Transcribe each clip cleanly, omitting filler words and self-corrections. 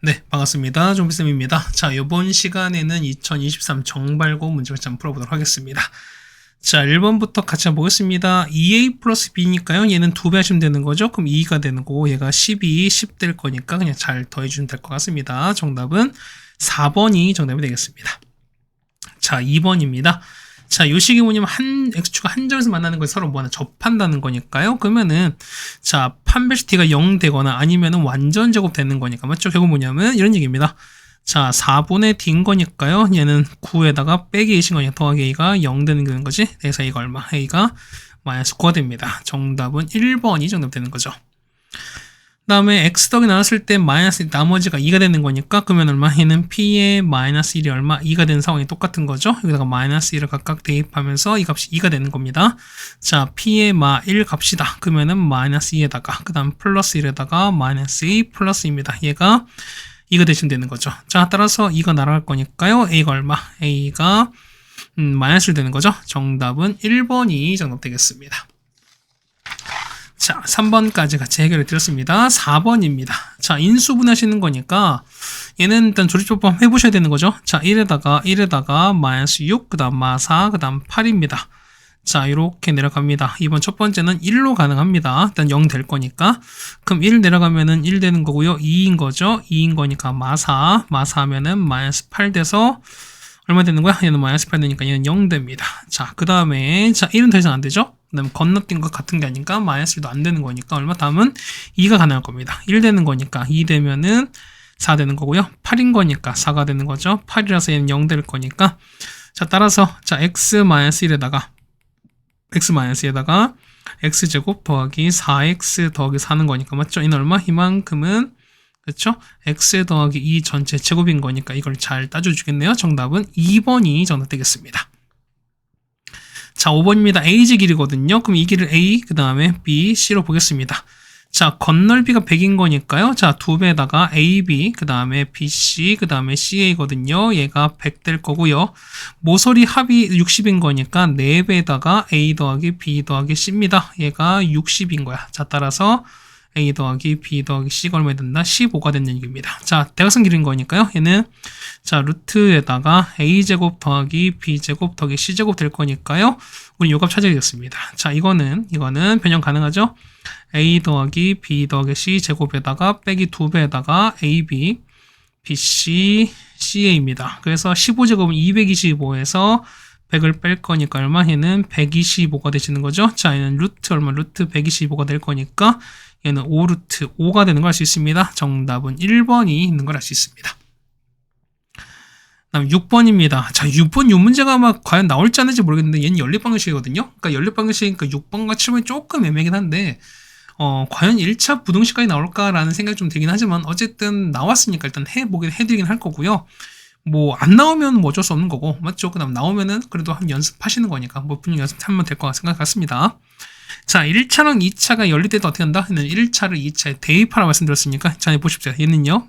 네, 반갑습니다. 좀비쌤입니다. 자, 이번 시간에는 2023 정발고 문제를 한번 풀어보도록 하겠습니다. 자, 1번부터 같이 한번 보겠습니다. 2a 플러스 b니까요. 얘는 2배 하시면 되는 거죠. 그럼 2가 되는 거고 얘가 12, 10 될 거니까 그냥 잘 더해주면 될 것 같습니다. 정답은 4번이 정답이 되겠습니다. 자, 2번입니다. 자, 요 식이 뭐냐면 x축과 한 점에서 만나는 걸 서로 뭐하나 접한다는 거니까요. 그러면은 자, 판별시티가 0 되거나 아니면은 완전 제곱 되는 거니까 맞죠? 결국 뭐냐면 이런 얘기입니다. 자, 4분의 d인 거니까요. 얘는 9에다가 빼기 2인 거니까 더하기 a가 0 되는 거지. 그래서 a가 얼마? a가 마이너스 9가 됩니다. 정답은 1번이 정답 되는 거죠. 그 다음에 x 더하기 나눴을 때 마이너스 나머지가 2가 되는 거니까 그러면 얼마? 얘는 p의 마이너스 1이 얼마? 2가 되는 상황이 똑같은 거죠. 여기다가 마이너스 1을 각각 대입하면서 이 값이 2가 되는 겁니다. 자, p의 마 1 값이다. 그러면은 마이너스 2에다가 그 다음 플러스 1에다가 마이너스 2 플러스 2입니다. 얘가 2가 대신 되는 거죠. 자, 따라서 2가 날아갈 거니까요. a가 얼마? a가 마이너스 1 되는 거죠. 정답은 1번이 정답 되겠습니다. 자, 3번까지 같이 해결해 드렸습니다. 4번입니다. 자, 인수분 하시는 거니까 얘는 일단 조립조법 해보셔야 되는 거죠. 자, 1에다가 마이너스 6, 그 다음 마 4, 그 다음 8입니다. 자, 이렇게 내려갑니다. 이번 첫 번째는 1로 가능합니다. 일단 0 될 거니까. 그럼 1 내려가면은 1 되는 거고요. 2인 거죠. 2인 거니까 마 4 하면은 마이너스 8 돼서 얼마 되는 거야? 얘는 마이너스 8 되니까 얘는 0 됩니다. 자, 그 다음에 자, 1은 더 이상 안 되죠? 그 다음에 건너뛴 것 같은 게 아니까 마이너스 1도 안 되는 거니까 얼마? 다음은 2가 가능할 겁니다. 1 되는 거니까 2 되면은 4 되는 거고요. 8인 거니까 4가 되는 거죠. 8이라서 얘는 0 될 거니까 자, 따라서 자, x-1에다가 x제곱 더하기 4x 더하기 4는 거니까 맞죠? 이는 얼마? 이만큼은 그렇죠? x 더하기 2 전체 제곱인 거니까 이걸 잘 따져주겠네요. 정답은 2번이 정답 되겠습니다. 자, 5번입니다. a지 길이거든요. 그럼 이 길을 a, 그 다음에 b, c로 보겠습니다. 자, 건널비가 100인 거니까요. 자, 2배에다가 ab, 그 다음에 bc, 그 다음에 ca거든요. 얘가 100 될 거고요. 모서리 합이 60인 거니까 4배에다가 a 더하기 b 더하기 c입니다. 얘가 60인 거야. 자, 따라서 a 더하기 b 더하기 c가 얼마 된다? 15가 되는 얘기입니다. 자, 대각선 길인 거니까요. 얘는 자, 루트에다가 a제곱 더하기 b제곱 더하기 c제곱 될 거니까요. 우리 요 값 찾아야겠습니다. 자, 이거는 변형 가능하죠? a 더하기 b 더하기 c 제곱에다가 빼기 2배에다가 ab, bc, ca입니다. 그래서 15제곱은 225에서 100을 뺄 거니까 얼마? 얘는 125가 되시는 거죠. 자, 얘는 루트 얼마? 루트 125가 될 거니까 얘는 5루트 5가 되는 걸 알 수 있습니다. 정답은 1번이 있는 걸 알 수 있습니다. 다음 6번입니다. 자, 6번 요 문제가 아마 과연 나올지 안 나올지 모르겠는데 얘는 연립방정식이거든요. 그러니까 연립방정식이니까 6번과 7번이 조금 애매하긴 한데 과연 1차 부등식까지 나올까라는 생각이 좀 들긴 하지만 어쨌든 나왔으니까 일단 해드리긴 할 거고요. 뭐 안 나오면 뭐 어쩔 수 없는 거고 맞죠? 그 다음 나오면은 그래도 한 연습하시는 거니까 뭐 분명 연습하면 될 것 생각 같습니다. 자, 1차랑 2차가 연립될 때 어떻게 한다? 얘는 1차를 2차에 대입하라 말씀드렸으니까 자, 보십시오. 얘는요.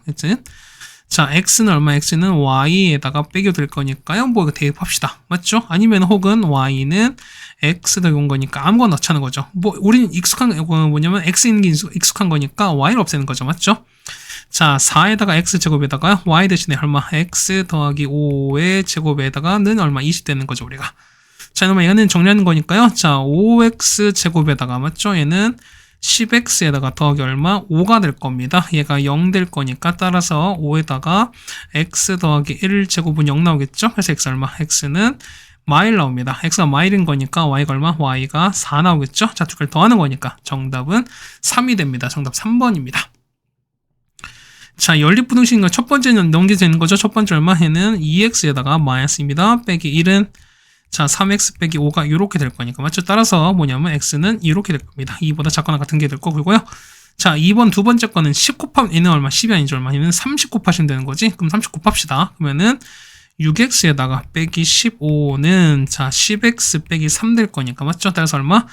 자, x는 얼마? x는 y에다가 빼겨 될 거니까요. 뭐 이거 대입합시다. 맞죠? 아니면 혹은 y는 x 더하기 온 거니까 아무거나 넣자는 거죠. 뭐 우리는 익숙한 거 뭐냐면 x 있는 게 익숙한 거니까 y를 없애는 거죠. 맞죠? 자, 4에다가 x제곱에다가 y 대신에 얼마? x 더하기 5의 제곱에다가는 얼마? 20 되는 거죠, 우리가. 자, 그러면 얘는 정리하는 거니까요. 자, 5x 제곱에다가 맞죠? 얘는 10x에다가 더하기 얼마? 5가 될 겁니다. 얘가 0 될 거니까 따라서 5에다가 x 더하기 1제곱은 0 나오겠죠? 그래서 x 얼마? x는 마일 나옵니다. x가 마일인 거니까 y가 얼마? y가 4 나오겠죠? 자, 두 개를 더하는 거니까 정답은 3이 됩니다. 정답 3번입니다. 자, 연립부등식인 거 첫 번째는 넘기게 되는 거죠. 첫 번째 얼마? 얘는 2x에다가 마이너스입니다. 빼기 1은 자, 3x 빼기 5가 이렇게 될 거니까 맞죠? 따라서 뭐냐면 x는 이렇게 될 겁니다. 2보다 작거나 같은 게 될 거고요. 자, 2번 두 번째 거는 10 곱하면 얘는 얼마? 10이 아니죠. 얼마? 얘는 30 곱하시면 되는 거지. 그럼 30 곱합시다. 그러면은 6x에다가 빼기 15는 자, 10x 빼기 3 될 거니까 맞죠? 따라서 얼마?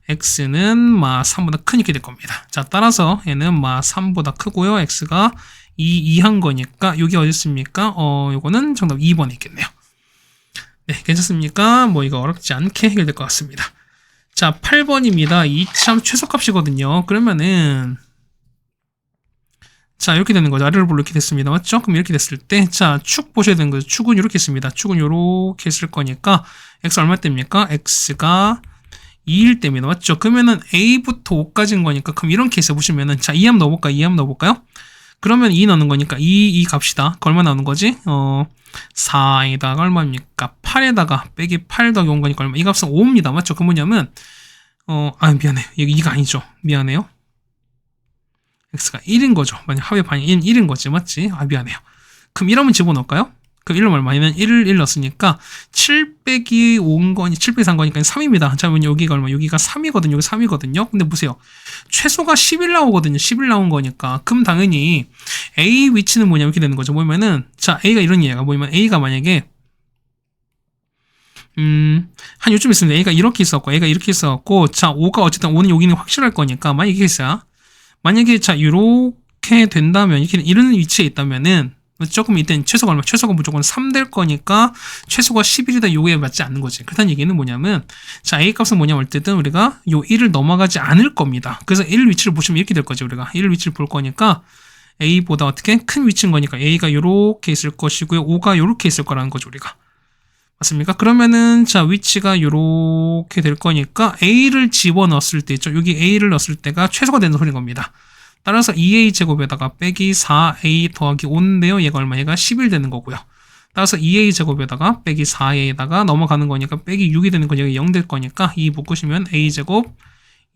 x는 마 3보다 크니까 될 겁니다. 자, 따라서 얘는 마 3보다 크고요. x가 2한 거니까 여기 어디 있습니까? 요거는 정답 2번에 있겠네요. 네, 괜찮습니까? 뭐 이거 어렵지 않게 해결될 것 같습니다. 자, 8번입니다. 이참 최소값이거든요. 그러면은 자, 이렇게 되는 거죠. 아래로 볼로 이렇게 됐습니다. 맞죠? 그럼 이렇게 됐을 때, 자, 축 보셔야 되는 거죠. 축은 이렇게 있습니다. 축은 이렇게 있을 거니까, x 얼마 때입니까? x가 2일 때입니다. 맞죠? 그러면은 a부터 5까지인 거니까, 그럼 이런 케이스 보시면은, 자, 2 한번 넣어볼까요? 2 한번 넣어볼까요? 그러면 2 넣는 거니까, 2 값이다. 그 얼마 나오는 거지? 4에다가 얼마입니까? 8에다가 빼기 8 더하기 5인 거니까 얼마? 이 값은 5입니다. 맞죠? 그 뭐냐면, 미안해요. 이거 2가 아니죠. 미안해요. x가 1인 거죠. 만약 합의 반이 1인 거지. 맞지? 미안해요. 그럼 1 한번 집어넣을까요? 그럼 1로 말하면 1을 1 넣었으니까 7 빼기 5인 거니, 7 빼기 4인 거니까 3입니다. 자, 그러면 여기가 얼마? 여기가 3이거든요. 여기 3이거든요. 근데 보세요. 최소가 11 나오거든요. 11 나온 거니까. 그럼 당연히 A 위치는 뭐냐? 이렇게 되는 거죠. 뭐냐면은, 자, A가 이런 얘기가 뭐냐면 A가 만약에 한 요쯤 있습니다. A가 이렇게 있었고, A가 이렇게 있었고, 자, 5가 어쨌든 5는 여기는 확실할 거니까, 만약에 이게 있어요. 만약에, 자, 이렇게 된다면, 이런 위치에 있다면은, 조금 이때는 최소가 얼마? 최소가 무조건 3 될 거니까, 최소가 11이다 요거에 맞지 않는 거지. 그렇다는 얘기는 뭐냐면, 자, A 값은 뭐냐면, 어쨌든 우리가 요 1을 넘어가지 않을 겁니다. 그래서 1 위치를 보시면 이렇게 될 거죠, 우리가. 1 위치를 볼 거니까, A보다 어떻게 큰 위치인 거니까, A가 요렇게 있을 것이고요, 5가 요렇게 있을 거라는 거죠, 우리가. 맞습니까? 그러면은, 자, 위치가 요렇게 될 거니까, A를 집어넣었을 때 있죠. 여기 A를 넣었을 때가 최소가 되는 소리인 겁니다. 따라서 2A 제곱에다가 빼기 4A 더하기 5인데요. 얘가 얼마? 얘가 11 되는 거고요. 따라서 2A 제곱에다가 빼기 4A에다가 넘어가는 거니까 빼기 6이 되는 거니까 0 될 거니까 2 묶으시면 A 제곱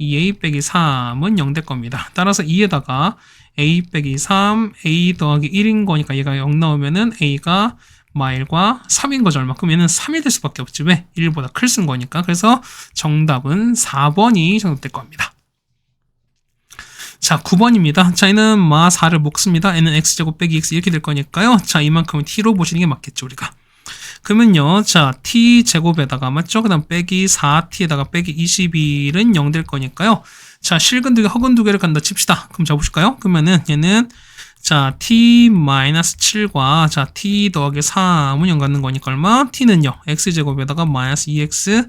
2A 빼기 3은 0 될 겁니다. 따라서 2에다가 A 빼기 3, A 더하기 1인 거니까 얘가 0 나오면은 A가 마일과 3인 거죠. 얼마? 그럼 얘는 3이 될 수밖에 없지. 왜? 1보다 클 쓴 거니까. 그래서 정답은 4번이 정답될 겁니다. 자, 9번입니다. 자, 얘는 4를 묶습니다. 얘는 x제곱 빼기 x 이렇게 될 거니까요. 자, 이만큼은 t로 보시는 게 맞겠죠, 우리가. 그러면요, 자, t제곱에다가, 맞죠? 그 다음 빼기 4t에다가 빼기 21은 0 될 거니까요. 자, 실근 2개, 허근 2개를 간다 칩시다. 그럼 잡으실까요? 그러면은 얘는, 자, t-7과, 자, t 더하기 3은 0 갖는 거니까 얼마? t는요, x제곱에다가 마이너스 2x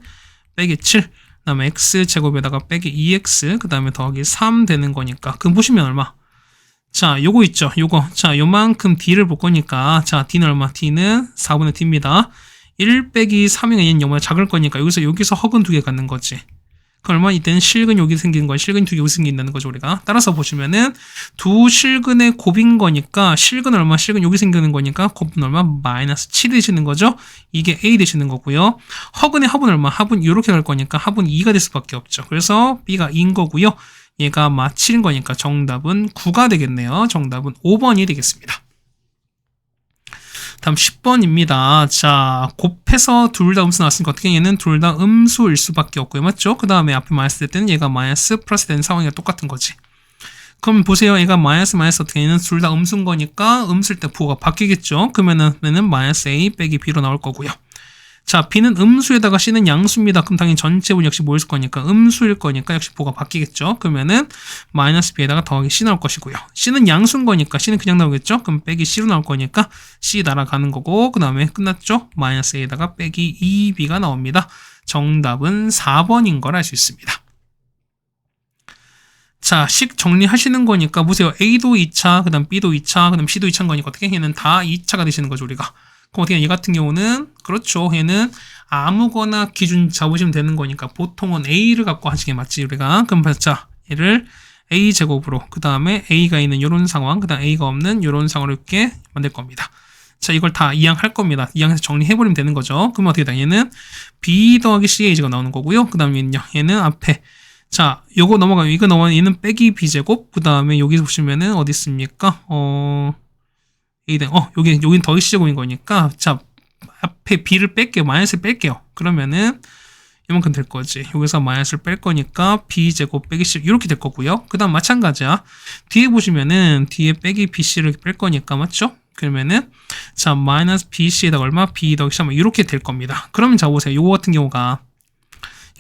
빼기 7. 그 다음에 x제곱에다가 빼기 2x 그 다음에 더하기 3 되는 거니까 그럼 보시면 얼마? 자, 요거 있죠. 요거. 자, 요만큼 d를 볼 거니까 자, d는 얼마? d는 4분의 d입니다. 1 빼기 3이 얘는 요보다 작을 거니까 여기서 허근 2개 갖는 거지. 그 얼마? 이때는 실근 여기 생기는 거야. 실근 2개 여기 생긴다는 거죠, 우리가. 따라서 보시면은 두 실근의 곱인 거니까 실근 얼마? 실근 여기 생기는 거니까 곱은 얼마? 마이너스 7이 되시는 거죠. 이게 A 되시는 거고요. 허근의 합은 얼마? 합은 이렇게 갈 거니까 합은 2가 될 수밖에 없죠. 그래서 B가 2인 거고요. 얘가 7인 거니까 정답은 9가 되겠네요. 정답은 5번이 되겠습니다. 다음 10번입니다. 자, 곱해서 둘 다 음수 나왔으니까 어떻게 얘는 둘 다 음수일 수밖에 없고요. 맞죠? 그 다음에 앞에 마이너스 될 때는 얘가 마이너스 플러스 되는 상황이랑 똑같은 거지. 그럼 보세요. 얘가 마이너스 어떻게 얘는 둘 다 음수인 거니까 음수일 때 부호가 바뀌겠죠. 그러면은 얘는 마이너스 A 빼기 B로 나올 거고요. 자, B는 음수에다가 C는 양수입니다. 그럼 당연히 전체분 역시 뭐일 거니까 음수일 거니까 역시 부호가 바뀌겠죠. 그러면은 마이너스 B에다가 더하기 C 나올 것이고요. C는 양수인 거니까 C는 그냥 나오겠죠. 그럼 빼기 C로 나올 거니까 C 날아가는 거고 그 다음에 끝났죠. 마이너스 A에다가 빼기 2B가 나옵니다. 정답은 4번인 걸 알 수 있습니다. 자, 식 정리하시는 거니까 보세요. A도 2차, 그 다음 B도 2차, 그 다음 C도 2차인 거니까 어떻게 얘는 다 2차가 되시는 거죠, 우리가. 그럼 어떻게 얘 같은 경우는 그렇죠. 얘는 아무거나 기준 잡으시면 되는 거니까 보통은 A를 갖고 하시게 맞지, 우리가. 그럼 자, 얘를 A 제곱으로 그 다음에 A가 있는 이런 상황, 그 다음 A가 없는 이런 상황으로 이렇게 만들 겁니다. 자, 이걸 다 이항할 겁니다. 이항해서 정리해버리면 되는 거죠. 그럼 어떻게 돼? 얘는 B 더하기 CA가 나오는 거고요. 그 다음에 얘는 앞에 자, 요거 넘어가면 이거 넘어가면 얘는 빼기 B제곱 그 다음에 여기 보시면은 어디 있습니까? 여긴 더하기 C제곱인 거니까 자, 앞에 B를 뺄게요. 마이너스를 뺄게요. 그러면은 이만큼 될 거지. 여기서 마이너스를 뺄 거니까 B제곱 빼기 C 이렇게 될 거고요. 그 다음 마찬가지야. 뒤에 보시면은 뒤에 빼기 BC를 뺄 거니까 맞죠? 그러면은 자, 마이너스 BC에다가 얼마? B 더하기 C 하면 이렇게 될 겁니다. 그러면 자, 보세요. 요거 같은 경우가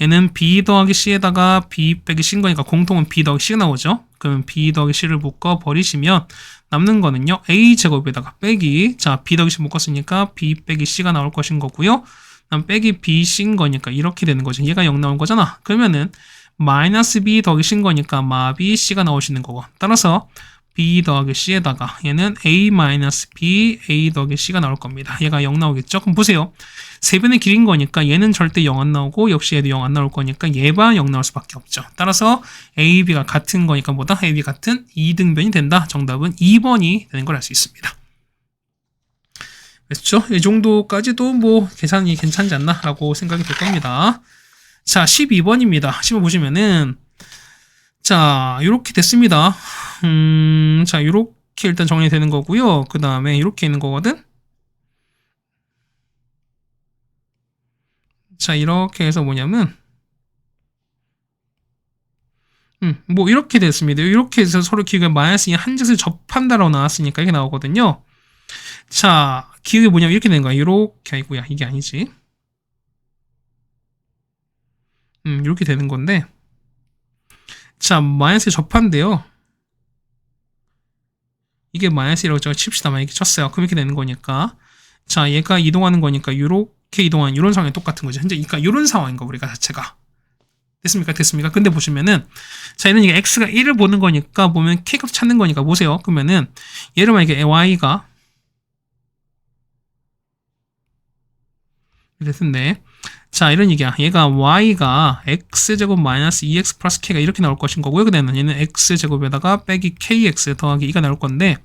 얘는 B 더하기 C에다가 B 빼기 C인 거니까 공통은 B 더하기 C가 나오죠. 그러면 B 더하기 C를 묶어 버리시면 남는 거는요. A 제곱에다가 빼기 자, B 더하기 C 묶었으니까 B 빼기 C가 나올 것인 거고요. 그다음 빼기 B C인 거니까 이렇게 되는 거죠. 얘가 0 나온 거잖아. 그러면은 마이너스 B 더하기 C인 거니까 마비 C가 나오시는 거고 따라서 b 더하기 c에다가 얘는 a 마이너스 b a 더하기 c가 나올 겁니다. 얘가 0 나오겠죠? 그럼 보세요. 세 변의 길인 거니까 얘는 절대 0 안 나오고 역시 얘도 0 안 나올 거니까 얘만 0 나올 수밖에 없죠. 따라서 a, b가 같은 거니까 뭐다? a, b 같은 2등변이 된다. 정답은 2번이 되는 걸 알 수 있습니다. 그렇죠? 이 정도까지도 뭐 계산이 괜찮지 않나 라고 생각이 될 겁니다. 자, 12번입니다. 10번 보시면은 자, 요렇게 됐습니다. 자, 요렇게 일단 정리되는 거고요. 그 다음에 이렇게 있는 거거든. 자, 이렇게 해서 뭐냐면 뭐 이렇게 됐습니다. 이렇게 해서 서로 기울기가 마이너스 한 짓을 접한다라고 나왔으니까 이게 나오거든요. 자, 기울기 뭐냐면 이렇게 되는 거야. 이렇게 아니고야. 이게 아니지. 이렇게 되는 건데 자, 마이너스에 접한대요. 이게 마이너스라고 제가 칩시다. 만약에 쳤어요. 그럼 이렇게 되는 거니까 자, 얘가 이동하는 거니까 이렇게 이동하는 이런 상황이 똑같은 거죠. 현재 그러니까 이런 상황인 거 우리가 자체가 됐습니까? 됐습니까? 근데 보시면은 자, 얘는 이게 x가 1을 보는 거니까 보면 k값 찾는 거니까 보세요. 그러면은 얘를 만약에 y가 됐는데 자, 이런 얘기야. 얘가 y가 x제곱 마이너스 2x 플러스 k가 이렇게 나올 것인 거고요. 그 다음에 얘는 x제곱에다가 빼기 kx 더하기 2가 나올 건데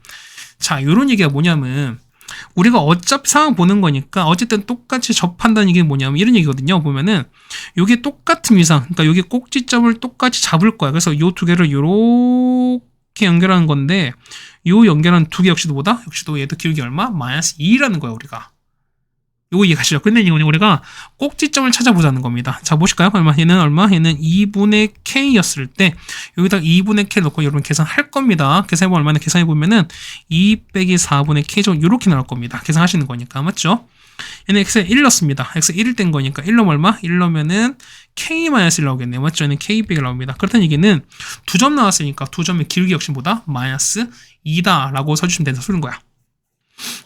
자, 이런 얘기가 뭐냐면 우리가 어차피 상황 보는 거니까 어쨌든 똑같이 접한다는 얘기는 뭐냐면 이런 얘기거든요. 보면은 요게 똑같은 이상 그러니까 요게 꼭지점을 똑같이 잡을 거야. 그래서 요 두 개를 요렇게 연결하는 건데 요 연결한 두 개 역시도 뭐다? 역시도 얘도 기울기 얼마? 마이너스 2라는 거야 우리가. 요거 이해가시죠? 근데 이거는 우리가 꼭지점을 찾아보자는 겁니다. 자, 보실까요? 얼마? 얘는 얼마? 얘는 2분의 k였을 때 여기다 2분의 k 넣고 여러분 계산할 겁니다. 계산해보면 얼마나 계산해보면은 2 빼기 4분의 k 정도 이렇게 나올 겁니다. 계산하시는 거니까. 맞죠? 얘는 x에 1 넣습니다. x 1일 땐 거니까 1 넣으면 얼마? 1 넣으면은 k-1 나오겠네요. 맞죠? 얘는 k 빼기 나옵니다. 그렇다는 얘기는 2점 나왔으니까 2점의 기울기 역시 뭐다? 마이너스 2다 라고 써주시면 되는 소리인 거야.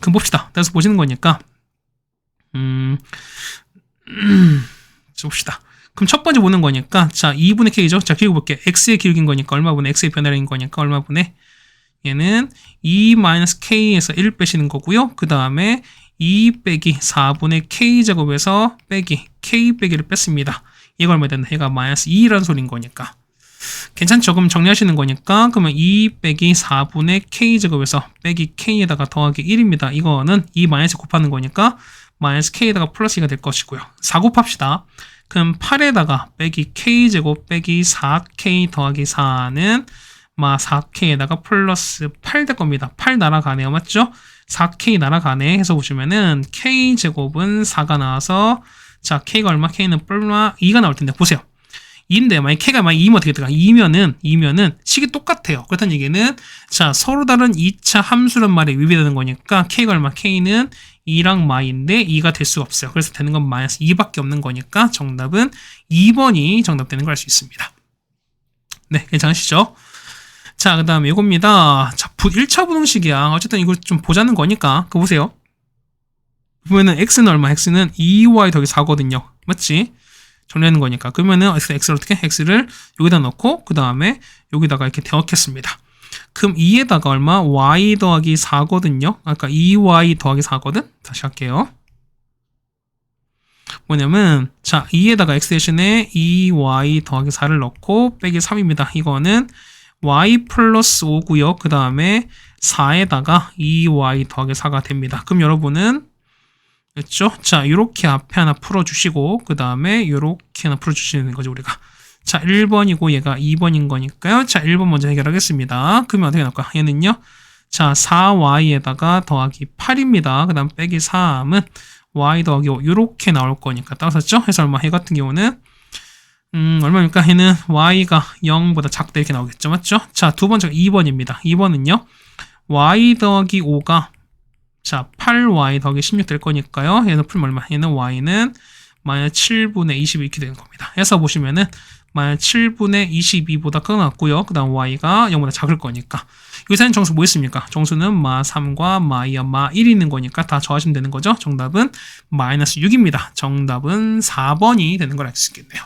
그럼 봅시다. 그래서 보시는 거니까 봅시다. 그럼 첫 번째 보는 거니까 자, 2분의 k죠. 자, 기울기 볼게. x의 기울기인 거니까 얼마분의 x의 변화량인 거니까 얼마분의 얘는 2-k에서 1 빼시는 거고요. 그 다음에 2 빼기 4분의 k제곱에서 빼기 k 빼기를 뺐습니다. 얘가 얼마 된다? 얘가 마이너스 2라는 소리인 거니까 괜찮죠? 그럼 정리하시는 거니까 그러면 2 빼기 4분의 k제곱에서 빼기 k에다가 더하기 1입니다. 이거는 2 마이너스 곱하는 거니까 마이너스 k에다가 플러스 2가 될 것이고요. 4 곱합시다. 그럼 8에다가 빼기 k제곱 빼기 4k 더하기 4는 4k에다가 플러스 8 될 겁니다. 8 날아가네요. 맞죠? 4k 날아가네 해서 보시면은 k제곱은 4가 나와서 자, k가 얼마? k는 얼마? 2가 나올 텐데 보세요. 2인데 만약 k가 만약 2면 어떻게 될까? 2면은 식이 똑같아요. 그렇다는 얘기는 자, 서로 다른 2차 함수란 말에 위배되는 거니까 k가 얼마? k는 2랑 마인데 2가 될 수가 없어요. 그래서 되는 건 마이너스 2밖에 없는 거니까 정답은 2번이 정답 되는 걸 알 수 있습니다. 네, 괜찮으시죠? 자, 그 다음에 이겁니다. 자, 1차 부등식이야. 어쨌든 이거 좀 보자는 거니까 그거 보세요. 보면은 x는 얼마? x는 2y 더하기 4거든요. 맞지? 정리하는 거니까. 그러면은 x를 어떻게? x를 여기다 넣고 그 다음에 여기다가 이렇게 대역했습니다. 그럼 2에다가 얼마? y 더하기 4거든요. 아까 2y 더하기 4거든? 다시 할게요. 뭐냐면 자, 2에다가 x 대신에 2y 더하기 4를 넣고 빼기 3입니다. 이거는 y 플러스 5고요. 그 다음에 4에다가 2y 더하기 4가 됩니다. 그럼 여러분은 됐죠? 자, 요렇게 앞에 하나 풀어주시고 그 다음에 요렇게 하나 풀어주시는 거죠 우리가. 자, 1번이고 얘가 2번인 거니까요. 자, 1번 먼저 해결하겠습니다. 그러면 어떻게 나올까? 얘는요. 자, 4y에다가 더하기 8입니다. 그 다음 빼기 3은 y 더하기 5 요렇게 나올 거니까 따라서죠? 해서 얼마? 얘 같은 경우는 얼마입니까? 얘는 y가 0보다 작다 이렇게 나오겠죠. 맞죠? 자, 두 번째가 2번입니다. 2번은요. y 더하기 5가 자, 8y 더하기 16 될 거니까요. 얘는 풀면 얼마? 얘는 y는 마이너스 7분의 22 이렇게 되는 겁니다. 해서 보시면은 마이너스 7분의 22보다 크고요. 그 다음 y가 0보다 작을 거니까. 여기서는 정수 뭐 있습니까? 정수는 마 3과 마이어 마 1이 있는 거니까 다 더하시면 되는 거죠. 정답은 마이너스 6입니다. 정답은 4번이 되는 걸 알 수 있겠네요.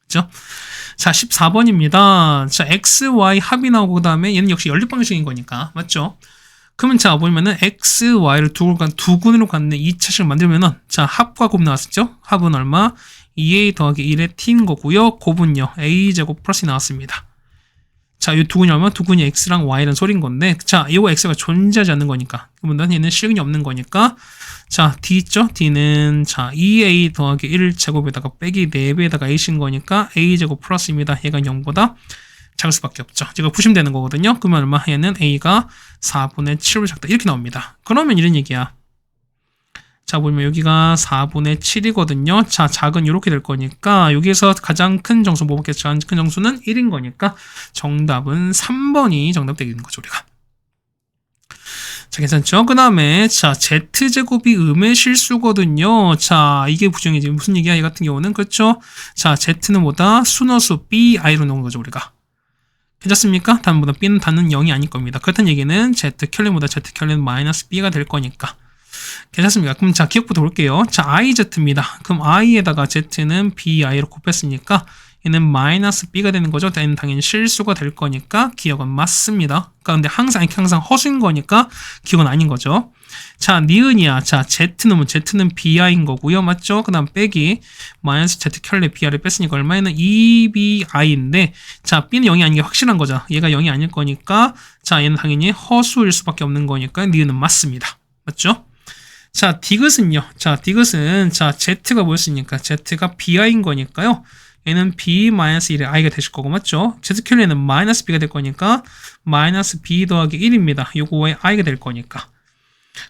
그렇죠? 자, 14번입니다. 자, x, y 합이 나오고 그 다음에 얘는 역시 연립 방식인 거니까 맞죠? 그러면 자 보면은 x, y를 두 군으로 갖는 2차식을 만들면은 자 합과 곱 나왔었죠? 합은 얼마? 2a 더하기 1의 t인 거고요. 곱은요 a제곱 플러스 나왔습니다. 자, 이 두 군이 얼마? 두 군이 x랑 y라는 소린 건데 자, 이거 x가 존재하지 않는 거니까 그러면 얘는 실근이 없는 거니까 자, d 있죠? d는 자 2a 더하기 1 제곱에다가 빼기 4배에다가 a신 거니까 a제곱 플러스입니다. 얘가 0보다 작을 수밖에 없죠. 제가 푸시면 되는 거거든요. 그러면 얼마? 얘는 a가 4분의 7로 작다. 이렇게 나옵니다. 그러면 이런 얘기야. 자, 보면 여기가 4분의 7이거든요. 자, 작은 이렇게 될 거니까 여기에서 가장 큰 정수 뭐 보겠죠? 가장 큰 정수는 1인 거니까 정답은 3번이 정답 되는 거죠, 우리가. 자, 괜찮죠? 그 다음에 자, z제곱이 음의 실수거든요. 자, 이게 부정이지. 무슨 얘기야? 이 같은 경우는 그렇죠? 자, z는 뭐다? 순어수 bi로 놓은 거죠, 우리가. 괜찮습니까? 단보다 b는 단은 0이 아닐 겁니다. 그렇다는 얘기는 z 켤레보다 z 켤레는 마이너스 b가 될 거니까. 괜찮습니까? 그럼 자, 기억부터 볼게요. 자, iz입니다. 그럼 i에다가 z는 bi로 곱했으니까 얘는 마이너스 b가 되는 거죠. 얘는 당연히 실수가 될 거니까 기억은 맞습니다. 그러니까 근데 항상 이렇게 항상 허수인 거니까 기억은 아닌 거죠. 자, 니은이야. 자, z는 bi인 거고요. 맞죠? 그 다음 빼기 마이너스 z 켤레 bi를 뺐으니까 얼마에는 2bi인데 자, b는 0이 아닌 게 확실한 거죠. 얘가 0이 아닐 거니까 자, 얘는 당연히 허수일 수밖에 없는 거니까 니은은 맞습니다. 맞죠? 자, 디귿은요. 자, 디귿은 자, z가 뭐였으니까 z가 bi인 거니까요. 얘는 b-1의 i가 되실 거고 맞죠? z킬레는 마이너스 b가 될 거니까 마이너스 b 더하기 1입니다. 요거의 i가 될 거니까.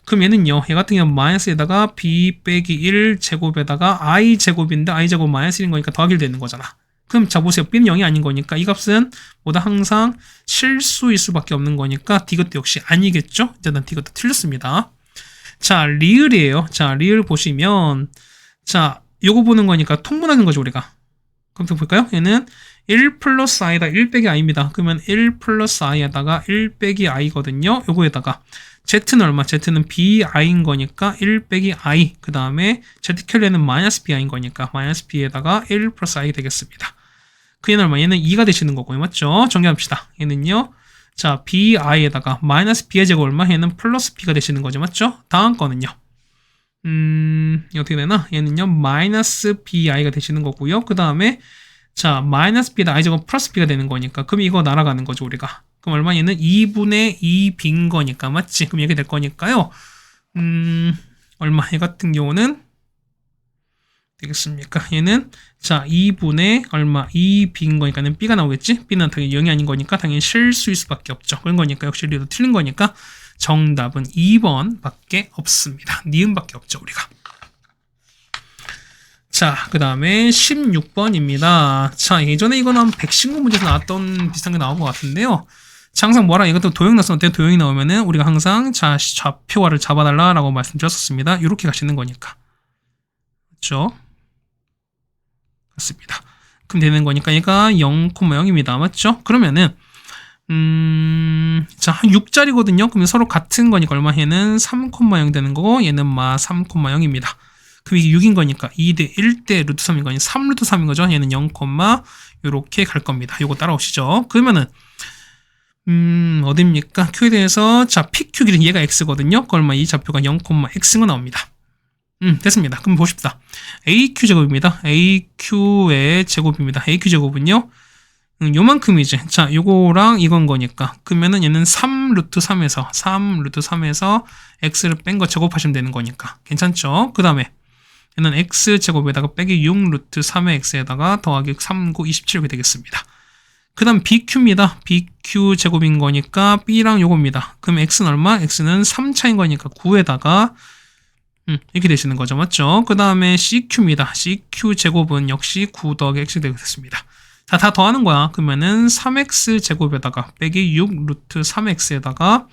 그럼 얘는요. 얘 같은 경우는 마이너스에다가 b 빼기 1 제곱에다가 i 제곱인데 i 제곱 마이너스 1인 거니까 더하기를 되는 거잖아. 그럼 자 보세요. b는 0이 아닌 거니까 이 값은 뭐다 항상 실수일 수밖에 없는 거니까 디귿도 역시 아니겠죠? 일단 디귿도 틀렸습니다. 자, 리을이에요. 자, 리을 보시면 자, 요거 보는 거니까 통분하는 거죠, 우리가. 그럼 또 볼까요? 얘는 1 플러스 i다 1 빼기 i입니다. 그러면 1 플러스 i에다가 1 빼기 i거든요. 요거에다가 z는 얼마? z는 bi인 거니까 1 빼기 i. 그 다음에 z켤레는 마이너스 bi인 거니까 마이너스 b에다가 1 플러스 i 되겠습니다. 그 얘는 얼마? 얘는 2가 되시는 거고요. 맞죠? 정리합시다. 얘는요. 자, bi에다가 마이너스 b의 제곱 얼마? 얘는 플러스 b가 되시는 거죠. 맞죠? 다음 거는요. 어떻게 되나? 얘는요, 마이너스 bi가 되시는 거고요. 그 다음에, 자, 마이너스 b에다 i 제곱 플러스 b가 되는 거니까. 그럼 이거 날아가는 거죠, 우리가. 그럼 얼마? 얘는 2분의 2b인 거니까. 맞지? 그럼 이렇게 될 거니까요. 얼마? 얘 같은 경우는, 되겠습니까? 얘는, 자, 2분의 얼마? 2b인 거니까는 b가 나오겠지? b는 당연히 0이 아닌 거니까 당연히 실수일 수밖에 없죠. 그런 거니까 역시 리도 틀린 거니까. 정답은 2번 밖에 없습니다. 니은 밖에 없죠, 우리가. 자, 그 다음에 16번입니다. 자, 예전에 이거는 한 100신고 문제에서 나왔던 비슷한 게 나온 것 같은데요. 자, 항상 뭐라, 이것도 도형 났었는데 도형이 나오면은 우리가 항상 자, 좌표화를 잡아달라라고 말씀드렸었습니다. 이렇게 가시는 거니까. 그렇죠? 맞습니다. 그럼 되는 거니까 얘가 0,0입니다. 맞죠? 그러면은 자, 한 6짜리거든요. 그러면 서로 같은 거니까 얼마? 얘는 3,0 되는 거고 얘는 3,0입니다. 그럼 이게 6인 거니까 2대 1대 루트 3인 거니 3 루트 3인 거죠. 얘는 0, 요렇게 갈 겁니다. 요거 따라오시죠. 그러면은 어딥니까? Q에 대해서 자, PQ 길은 얘가 X거든요. 그 얼마? 이 좌표가 0, X가 나옵니다. 됐습니다. 그럼 보십시다. AQ 제곱입니다. AQ의 제곱입니다. AQ 제곱은요. 요만큼이지. 자, 요거랑 이건 거니까. 그러면은 얘는 3 루트 3에서 x를 뺀 거 제곱하시면 되는 거니까. 괜찮죠? 그 다음에 얘는 x 제곱에다가 빼기 6 루트 3의 x에다가 더하기 3, 9, 27 이렇게 되겠습니다. 그 다음 bq입니다. bq 제곱인 거니까 b랑 요겁니다. 그럼 x는 얼마? x는 3차인 거니까 9에다가 이렇게 되시는 거죠. 맞죠? 그 다음에 cq입니다. cq 제곱은 역시 9 더하기 x 되겠습니다. 자, 다 더하는 거야. 그러면은 3x 제곱에다가 빼기 6 루트 3x에다가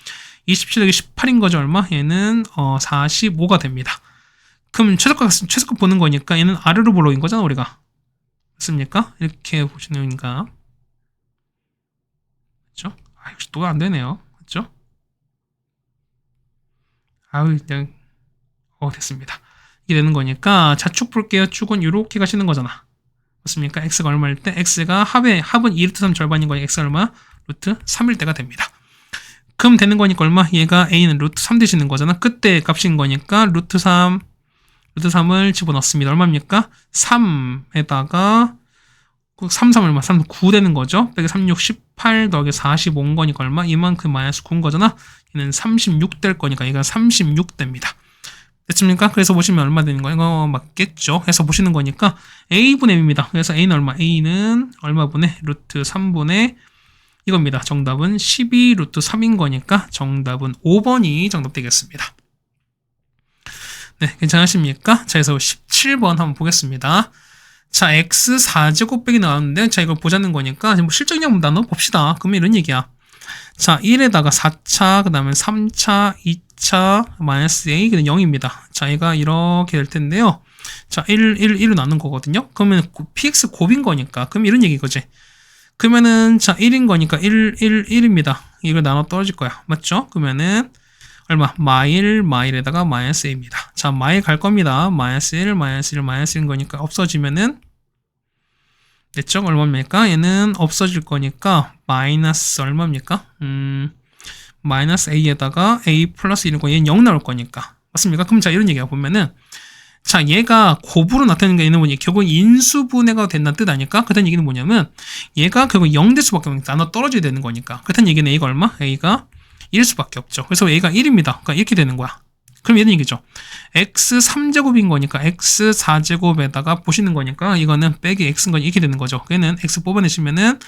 27 더하기 18인 거죠. 얼마? 얘는 45가 됩니다. 그럼 최소값 보는 거니까 얘는 아래로 볼록인 거잖아, 우리가. 맞습니까? 이렇게 보시는 거니까. 그렇죠? 아, 역시 또 안 되네요. 그렇죠? 아유, 그냥 됐습니다. 이게 되는 거니까 자축 볼게요. 축은 이렇게 가시는 거잖아. 맞습니까? x가 얼마일 때? x가 합은 2 루트 3 절반인 거니까 x가 얼마? 루트 3일 때가 됩니다. 그럼 되는 거니까 얼마? 얘가 a는 루트 3 되시는 거잖아. 그때 값인 거니까 루트 3을 집어넣습니다. 얼마입니까? 3에다가 3, 3 얼마? 3, 9 되는 거죠. 빼기 3, 6, 18 더하기 45인 거니까 얼마? 이만큼 마이너스 9인 거잖아. 얘는 36 될 거니까 얘가 36 됩니다. 됐습니까? 그래서 보시면 얼마 되는 거예요? 이거 맞겠죠? 해서 보시는 거니까 a분의 m입니다. 그래서 a는 얼마? a는 얼마분의? 루트 3분의 이겁니다. 정답은 12 루트 3인 거니까 정답은 5번이 정답 되겠습니다. 네, 괜찮으십니까? 자, 그래서 17번 한번 보겠습니다. 자, x 4제곱 빼기 나왔는데, 자, 이걸 보자는 거니까, 뭐 실적량 한번 나눠 봅시다. 그러면 이런 얘기야. 자, 1에다가 4차, 그 다음에 3차, 2차, 마이너스 a, 그다음 0입니다. 자, 얘가 이렇게 될 텐데요. 자, 1로 나눈 거거든요. 그러면 px 곱인 거니까, 그럼 이런 얘기거지. 그러면은, 자, 1인 거니까 1입니다. 이걸 나눠 떨어질 거야. 맞죠? 그러면은, 얼마? 마일에다가 마이너스 a입니다. 자, 마일 갈 겁니다. 마이너스 1, 마이너스 1, 마이너스 1인 거니까 없어지면은 됐죠? 얼마입니까? 얘는 없어질 거니까 마이너스 얼마입니까? 마이너스 a에다가 a 플러스 1인 거 얘는 0 나올 거니까. 맞습니까? 그럼 자, 이런 얘기가 보면은 자, 얘가 곱으로 나타내는 게 있는 뭐니? 결국 인수분해가 된다는 뜻 아닐까? 그렇다는 얘기는 뭐냐면 얘가 결국 0 될 수밖에 없으니까 나눠 떨어져야 되는 거니까. 그렇다는 얘기는 a가 얼마? a가 1일 수밖에 없죠. 그래서 a가 1입니다. 그러니까 이렇게 되는 거야. 그럼 얘는 얘기죠. x 3제곱인 거니까 x 4제곱에다가 보시는 거니까 이거는 빼기 x인 거니 이렇게 되는 거죠. 얘는 x 뽑아내시면은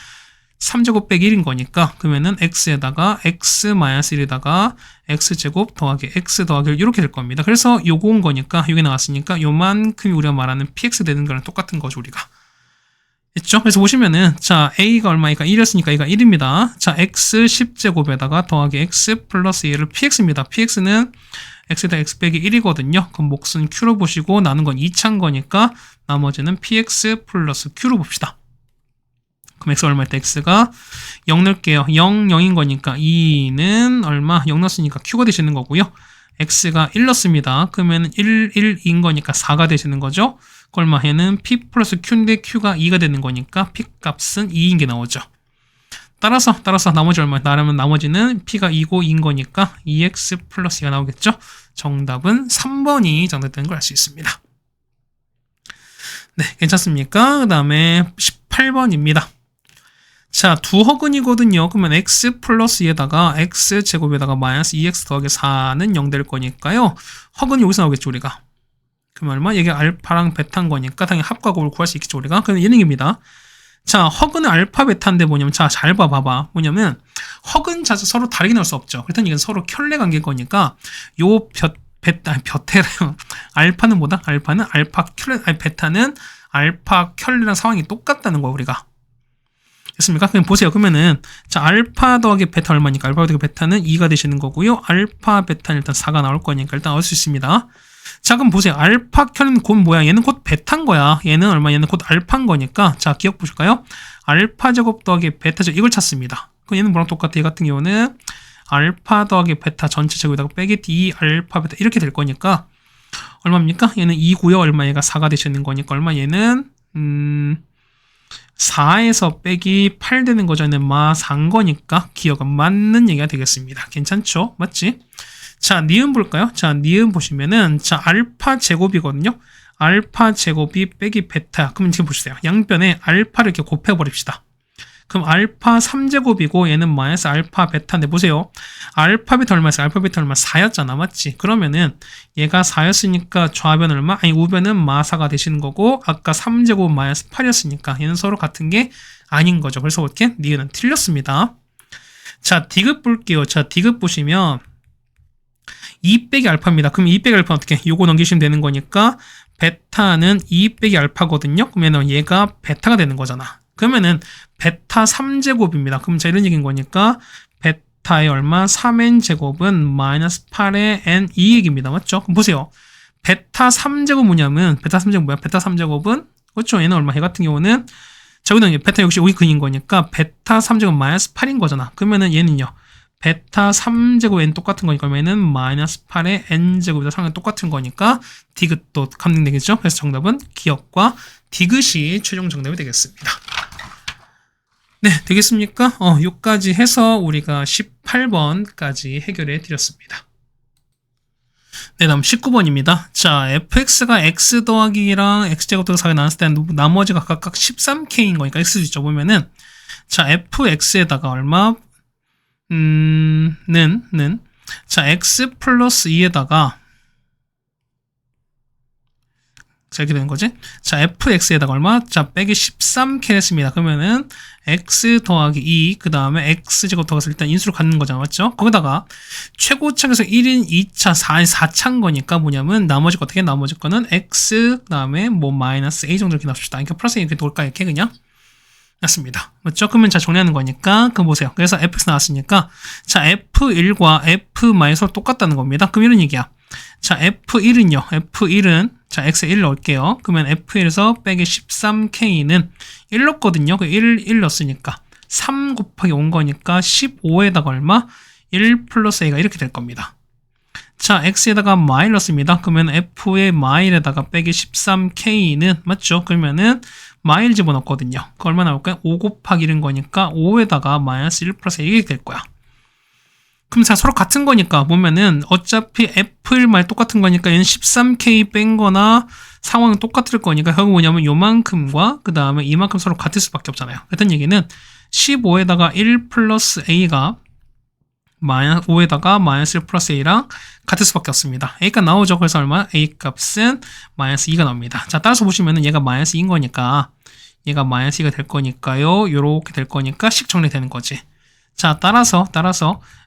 3제곱 빼기 1인 거니까 그러면은 x에다가 x-1에다가 x제곱 더하기 x 더하기 1 이렇게 될 겁니다. 그래서 요거 온 거니까 여기 나왔으니까 요만큼이 우리가 말하는 px 되는 거랑 똑같은 거죠, 우리가. 있죠? 그래서 보시면은 자, a가 얼마니까 1이었으니까 a가 1입니다. 자, x 10제곱에다가 더하기 x 플러스 1을 px입니다. px는 x에다 x 빼기 1이거든요. 그럼 몫은 q로 보시고 나눈 건 2차인 거니까 나머지는 px 플러스 q로 봅시다. 그럼 x 얼마일 때 x가 0 넣을게요. 0, 0인 거니까 2는 얼마? 0 넣었으니까 q가 되시는 거고요. x가 1 넣습니다. 그러면 1인 거니까 4가 되시는 거죠. 얼마? 얘는 p 플러스 q인데 q가 2가 되는 거니까 p 값은 2인 게 나오죠. 따라서 나머지 얼마? 나라면 나머지는 p가 2고 2인 거니까 2x 플러스 2가 나오겠죠. 정답은 3번이 정답되는 걸 알 수 있습니다. 네, 괜찮습니까? 그 다음에 18번입니다. 자, 두 허근이거든요. 그러면 x 플러스 2에다가 x제곱에다가 마이너스 2x 더하기 4는 0 될 거니까요. 허근이 여기서 나오겠죠, 우리가. 그럼 얼마? 이게 알파랑 베타인 거니까 당연히 합과 곱을 구할 수 있겠죠, 우리가. 그럼 예능입니다. 자, 허근은 알파 베타인데 뭐냐면 자, 잘 봐봐. 뭐냐면 허근 자체 서로 다르게 나올 수 없죠. 그렇다면 이건 서로 켤레 관계일 거니까 요 볕에랑 알파는 뭐다? 알파는 알파 켤레, 아니 베타는 알파 켤레랑 상황이 똑같다는 거야, 우리가. 됐습니까? 그럼 보세요. 그러면은 자, 알파 더하기 베타 얼마니까? 알파 더하기 베타는 2가 되시는 거고요. 알파 베타는 일단 4가 나올 거니까 일단 얻을 수 있습니다. 자, 그럼 보세요. 알파 켤레는 곧 뭐야? 얘는 곧 베타인 거야. 얘는 얼마? 얘는 곧 알파인 거니까 자, 기억 보실까요? 알파 제곱 더하기 베타 제곱 이걸 찾습니다. 그럼 얘는 뭐랑 똑같아? 얘 같은 경우는 알파 더하기 베타 전체 제곱에다가 빼기 d 알파 베타 이렇게 될 거니까 얼마입니까? 얘는 2고요. 얼마? 얘가 4가 되시는 거니까 얼마? 얘는 4에서 빼기 8 되는 거죠. 얘는 마 4인 거니까 기억은 맞는 얘기가 되겠습니다. 괜찮죠? 맞지? 자, 니은 볼까요? 자, 니은 보시면은 자, 알파 제곱이거든요. 알파 제곱이 빼기 베타. 그럼 지금 보세요. 양변에 알파를 이렇게 곱해 버립시다. 그럼 알파 3제곱이고 얘는 마이너스 알파 베타인데 보세요. 알파 베타 얼마였어? 알파 베타 얼마? 4였잖아. 맞지? 그러면은 얘가 4였으니까 좌변 얼마? 아니 우변은 마사가 되시는 거고 아까 3제곱 마이너스 8이었으니까 얘는 서로 같은 게 아닌 거죠. 그래서 어떻게? 니은은 틀렸습니다. 자, 디귿 볼게요. 자, 디귿 보시면 2 빼기 알파입니다. 그럼 2 빼기 알파 어떻게? 요거 넘기시면 되는 거니까 베타는 2 빼기 알파거든요. 그러면 얘가 베타가 되는 거잖아. 그러면은 베타 3제곱입니다. 그럼 자, 이런 얘기인 거니까 베타의 얼마? 3n 제곱은 마이너스 8의 n 2얘기입니다. 맞죠? 그럼 보세요. 베타 3제곱 뭐냐면 베타 3제곱 뭐야? 베타 3제곱은 그렇죠. 얘는 얼마? 얘 같은 경우는 자, 여기는 베타 역시 여기 근인 거니까 베타 3제곱 마이너스 8인 거잖아. 그러면은 얘는요. 베타 3제곱 n 똑같은 거니까 그러면은 마이너스 8의 n제곱이다 상황이 똑같은 거니까 디귿도 감등되겠죠. 그래서 정답은 기역과 디귿이 최종 정답이 되겠습니다. 네, 되겠습니까? 여기까지 해서 우리가 18번까지 해결해 드렸습니다. 네, 다음 19번입니다. 자, fx가 x 더하기 2랑 x제곱 더하기 4가 나눴을 때 나머지가 각각 13k인 거니까 x도 있죠. 보면은 자, fx에다가 얼마? 자, x 플러스 2에다가 자, 이렇게 되는 거지? 자, fx에다가 얼마? 자, 빼기 13k 했습니다. 그러면은 x 더하기 2, 그 다음에 x제곱 더해서 일단 인수로 갖는 거잖아. 맞죠? 거기다가 최고차에서 1인 2차, 4차인 거니까 뭐냐면 나머지 거 어떻게? 나머지 거는 x, 그 다음에 뭐 마이너스 a 정도 이렇게 납시다. 그러니까 플러스 이렇게 돌까? 이렇게 그냥? 맞습니다. 맞죠? 그러면 자, 정리하는 거니까, 그거 보세요. 그래서 fx 나왔으니까, 자, f1과 f-가 똑같다는 겁니다. 그럼 이런 얘기야. 자, f1은요, f1은, 자, x에 1 넣을게요. 그러면 f1에서 빼기 13k는 1 넣었거든요. 그 1 넣었으니까, 3 곱하기 5인 거니까, 15에다가 얼마? 1 플러스 a가 이렇게 될 겁니다. 자, x에다가 마일 넣습니다. 그러면 f의 마일에다가 빼기 13k는, 맞죠? 그러면은, 마일 집어넣거든요. 그 얼마 나올까요? 5 곱하기 1인 거니까 5에다가 마이너스 1 플러스 1이 될 거야. 그럼 자, 서로 같은 거니까 보면은 어차피 f1말 똑같은 거니까 얘는 13k 뺀 거나 상황은 똑같을 거니까 결국 뭐냐면 요만큼과 그 다음에 이만큼 서로 같을 수밖에 없잖아요. 그랬던 얘기는 15에다가 1 플러스 a가 5에다가 마이너스 1 플러스 a랑 같을 수밖에 없습니다. a가 나오죠. 그래서 얼마? a 값은 마이너스 2가 나옵니다. 자, 따라서 보시면은 얘가 마이너스 2인 거니까 얘가 마이너스 2가 될 거니까요. 요렇게 될 거니까 식 정리되는 거지. 자, 따라서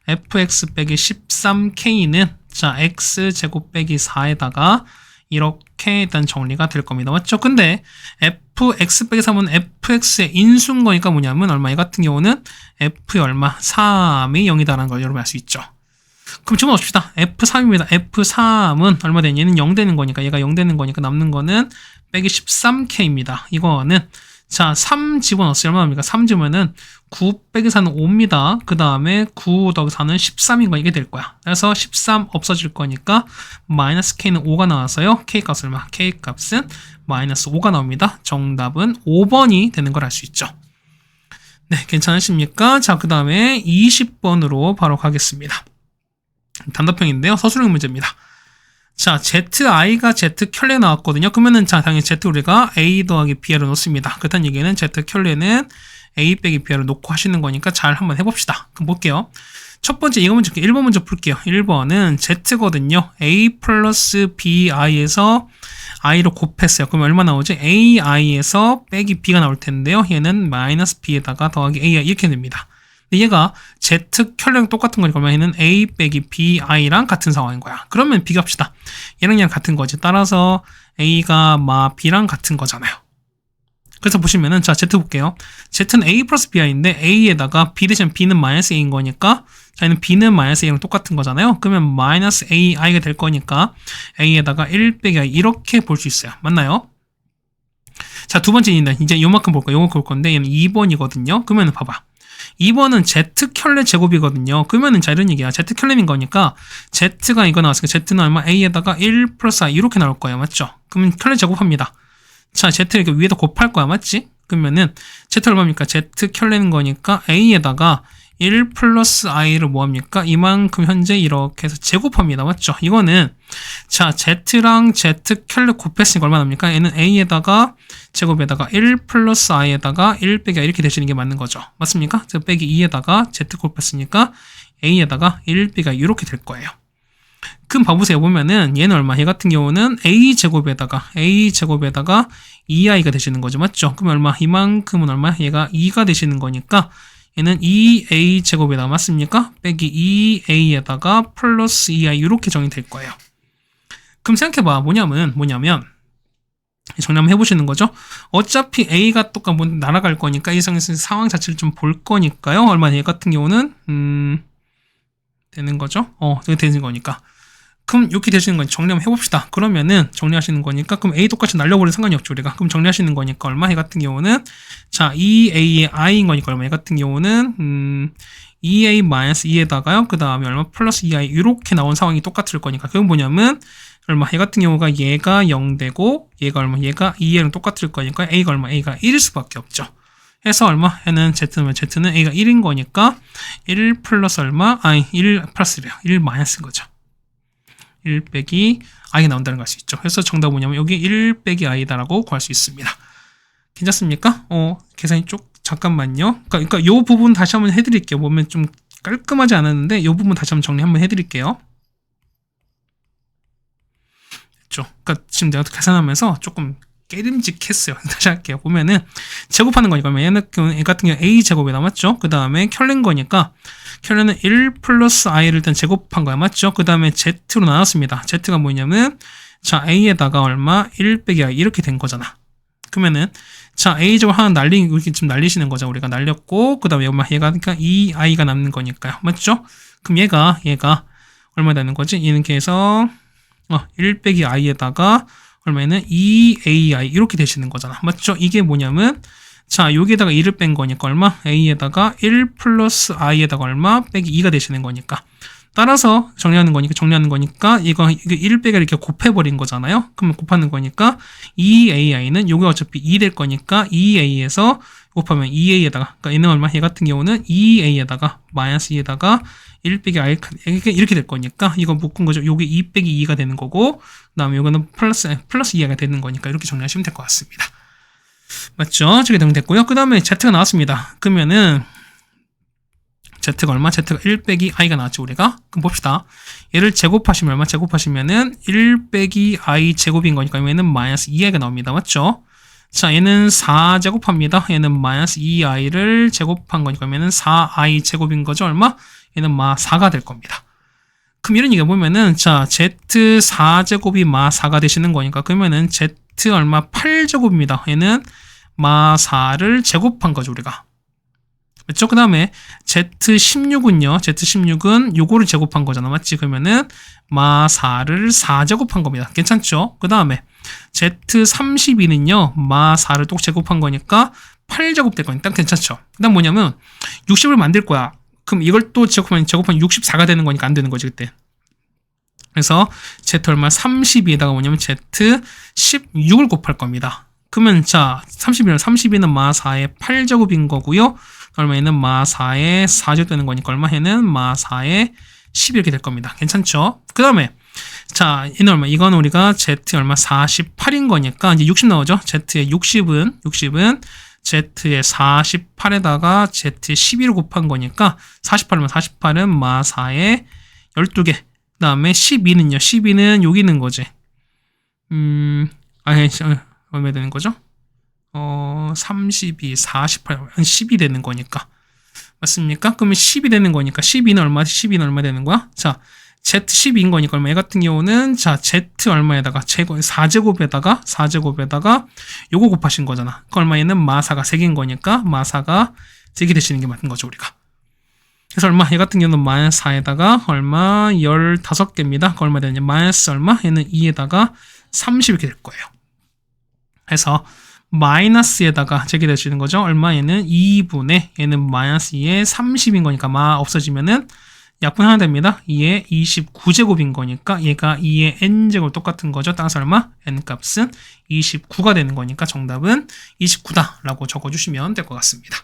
fx 빼기 13k는 자, x제곱 빼기 4에다가 이렇게 일단 정리가 될 겁니다. 맞죠? 근데 fx 빼기 3은 fx의 인수인 거니까 뭐냐면 얼마? 이 같은 경우는 f의 얼마? 3이 0이다라는 걸 여러분 알 수 있죠. 그럼 집어넣읍시다. f3입니다. f3은 얼마 되니? 얘는 0 되는 거니까 얘가 0 되는 거니까 남는 거는 빼기 13k입니다. 이거는 자, 3 집어넣었어요. 얼마입니까? 3 집으면은 9 빼기 4는 5입니다. 그 다음에 9 더하기 4는 13인 거 이게 될 거야. 그래서 13 없어질 거니까 마이너스 k는 5가 나와서요. k 값은 얼마? k 값은 마이너스 5가 나옵니다. 정답은 5번이 되는 걸 알 수 있죠. 네, 괜찮으십니까? 자, 그 다음에 20번으로 바로 가겠습니다. 단답형인데요. 서술형 문제입니다. 자, zi가 z켤레 나왔거든요. 그러면은 자, 당연히 z 우리가 a 더하기 b를 놓습니다. 그렇다는 얘기는 z켤레는 a 빼기 b를 놓고 하시는 거니까 잘 한번 해봅시다. 그럼 볼게요. 첫 번째 이거 먼저 1번 먼저 풀게요. 1번은 z거든요. a 플러스 bi에서 i로 곱했어요. 그럼 얼마 나오지? ai에서 빼기 b가 나올 텐데요. 얘는 마이너스 b에다가 더하기 a 이렇게 됩니다. 얘가 z켤레랑 똑같은 거니까 그러면 얘는 a 빼기 bi랑 같은 상황인 거야. 그러면 비교합시다. 얘랑 얘랑 같은 거지. 따라서 a가 b랑 같은 거잖아요. 그래서 보시면은 자, z 볼게요. z는 a 플러스 bi인데 a에다가 b 대신 b는 마이너스 a인 거니까 자, 얘는 b는 마이너스 a랑 똑같은 거잖아요. 그러면 마이너스 ai가 될 거니까 a에다가 1 빼기 i 이렇게 볼 수 있어요. 맞나요? 자, 두 번째는 이제 요만큼 볼 거예요. 요만큼 볼 건데 얘는 2번이거든요. 그러면 봐봐. 2번은 z켤레 제곱이거든요. 그러면은 자, 이런 얘기야. z켤레인 거니까 z가 이거 나왔으니까 z는 얼마? a에다가 1 플러스 i 이렇게 나올 거예요. 맞죠? 그러면 켤레 제곱합니다. 자, z를 이렇게 위에다 곱할 거야. 맞지? 그러면은 z 얼마입니까? z켤레는 거니까 a에다가 1 플러스 i를 뭐합니까? 이만큼 현재 이렇게 해서 제곱합니다. 맞죠? 이거는 자, z랑 z켤레 곱했으니까 얼마 납니까? 얘는 a에다가 제곱에다가 1 플러스 i에다가 1 빼기 i 이렇게 되시는 게 맞는 거죠. 맞습니까? 저 빼기 2에다가 z 곱했으니까 a에다가 1 빼기 i 이렇게 될 거예요. 그럼 봐보세요. 보면은 얘는 얼마? 얘 같은 경우는 a 제곱에다가 2i가 되시는 거죠. 맞죠? 그럼 얼마? 이만큼은 얼마? 얘가 2가 되시는 거니까 얘는 2a 제곱에다가 맞습니까? 빼기 2a에다가 플러스 2i 이렇게 정의될 거예요. 그럼 생각해봐. 뭐냐면 정리 한번 해보시는 거죠. 어차피 a가 똑같이 날아갈 거니까 이 상황 자체를 좀 볼 거니까요. 얼마? 얘 같은 경우는 되는 거죠. 이게 되는 거니까. 그럼 이렇게 되시는 건 정리 한번 해봅시다. 그러면은 정리하시는 거니까 그럼 a 똑같이 날려버리는 상관이 없죠 우리가. 그럼 정리하시는 거니까 얼마? 얘 같은 경우는 자 2a의 i인 거니까 얼마? 얘 같은 경우는 2a-2에다가요. 그 다음에 얼마 플러스 2i 이렇게 나온 상황이 똑같을 거니까 그건 뭐냐면 얼마 얘 같은 경우가 얘가 0되고 얘가 얼마 얘가 2a랑 똑같을 거니까 a가 얼마 a가 1일 수밖에 없죠. 해서 얼마 얘는 z는 a가 1인 거니까 1 플러스 얼마 1 플러스래요. 1 마이너스인 거죠. 1 빼기 i가 나온다는 걸 알 수 있죠. 그래서 정답은 뭐냐면 여기 1 빼기 i다라고 구할 수 있습니다. 괜찮습니까? 계산이 잠깐만요. 그러니까 이 부분 다시 한번 해드릴게요. 보면 좀 깔끔하지 않았는데 이 부분 다시 한번 정리 한번 해드릴게요. 됐죠? 그러니까 지금 내가 계산하면서 조금 깨림직했어요. 다시 할게요. 보면은 제곱하는 거니까 얘 같은 경우 a 제곱이 남았죠. 그 다음에 켤레인 거니까 켤레는 1 플러스 i를 일단 제곱한 거야. 맞죠? 그 다음에 z로 나눴습니다. z가 뭐냐면 자 a에다가 얼마 1 빼기 i 이렇게 된 거잖아. 그러면은 자 a 제곱 하나 이렇게 좀 날리시는 거죠. 우리가 날렸고 그 다음에 얘가 그러니까 2i가 남는 거니까요. 맞죠? 그럼 얘가 얼마 되는 거지? 얘는 계속 1 빼기 i에다가 얼마에는 2ai 이렇게 되시는 거잖아. 맞죠? 이게 뭐냐면 자 여기에다가 2를 뺀 거니까 얼마? a에다가 1 플러스 i에다가 얼마? 빼기 2가 되시는 거니까 따라서 정리하는 거니까 이거 1 빼기 이렇게 곱해버린 거잖아요. 그러면 곱하는 거니까 2ai는 요게 어차피 2 될 거니까 2a에서 곱하면 2a에다가 그러니까 얘는 얼마? 얘 같은 경우는 2a에다가 마이너스 2에다가 1 빼기 i 이렇게 될 거니까 이거 묶은 거죠. 요게 2 빼기 2가 되는 거고 그 다음에 요거는 플러스 2가 되는 거니까 이렇게 정리하시면 될 것 같습니다. 맞죠? 저게 되면 됐고요. 그 다음에 z가 나왔습니다. 그러면은 z가 얼마? z가 1 빼기 i가 나왔죠 우리가. 그럼 봅시다. 얘를 제곱하시면 얼마? 제곱하시면은 1 빼기 i 제곱인 거니까 얘는 마이너스 2i가 나옵니다. 맞죠? 자 얘는 4 제곱합니다. 얘는 마이너스 2i를 제곱한 거니까 얘는 4i 제곱인 거죠. 얼마? 얘는 4가 될 겁니다. 그럼 이런 얘기가 보면은 자 z 4제곱이 4가 되시는 거니까 그러면은 z 얼마 8제곱입니다. 얘는 4를 제곱한 거죠 우리가. 그렇죠? 그 다음에 Z16은요. Z16은 요거를 제곱한 거잖아. 맞지? 그러면은 4를 4제곱한 겁니다. 괜찮죠? 그 다음에 Z32는요. 4를 또 제곱한 거니까 8제곱 될 거니까 괜찮죠? 그 다음 뭐냐면 60을 만들 거야. 그럼 이걸 또 제곱하면 64가 되는 거니까 안 되는 거지 그때. 그래서 Z 얼마 32에다가 뭐냐면 Z16을 곱할 겁니다. 그러면 자 32는 4의 8제곱인 거고요. 얼마에는 4의 4제곱 되는 거니까 얼마에는 4의 10 이렇게 될 겁니다. 괜찮죠? 그 다음에 자 얘는 얼마? 이건 우리가 Z 얼마 48인 거니까 이제 60 나오죠? Z의 60은 Z의 48에다가 Z11을 곱한 거니까 48이면 48은 4의 12개. 그 다음에 12는요. 12는 여기 있는 거지. 얼마 되는 거죠? 32, 48, 10이 되는 거니까. 맞습니까? 그러면 10이 되는 거니까 12는 얼마? 12는 얼마 되는 거야? 자, Z12인 거니까 얼마? 얘 같은 경우는 자, Z 얼마에다가 4제곱에다가 요거 곱하신 거잖아. 그 얼마? 얘는 마사가 3개인 거니까 마사가 3개 되시는 게 맞는 거죠, 우리가. 그래서 얼마? 얘 같은 경우는 마이너스 4에다가 얼마? 15개입니다. 그 얼마 되느냐? 마이너스 얼마? 얘는 2에다가 30 이렇게 될 거예요. 해서 마이너스에다가 제게 되시는 거죠. 얼마? 얘는 2분의 얘는 마이너스 2에 30인 거니까 없어지면은 약분 하나 됩니다. 2에 29제곱인 거니까 얘가 2의 n제곱 똑같은 거죠. 따라서 얼마? n값은 29가 되는 거니까 정답은 29다 라고 적어주시면 될 것 같습니다.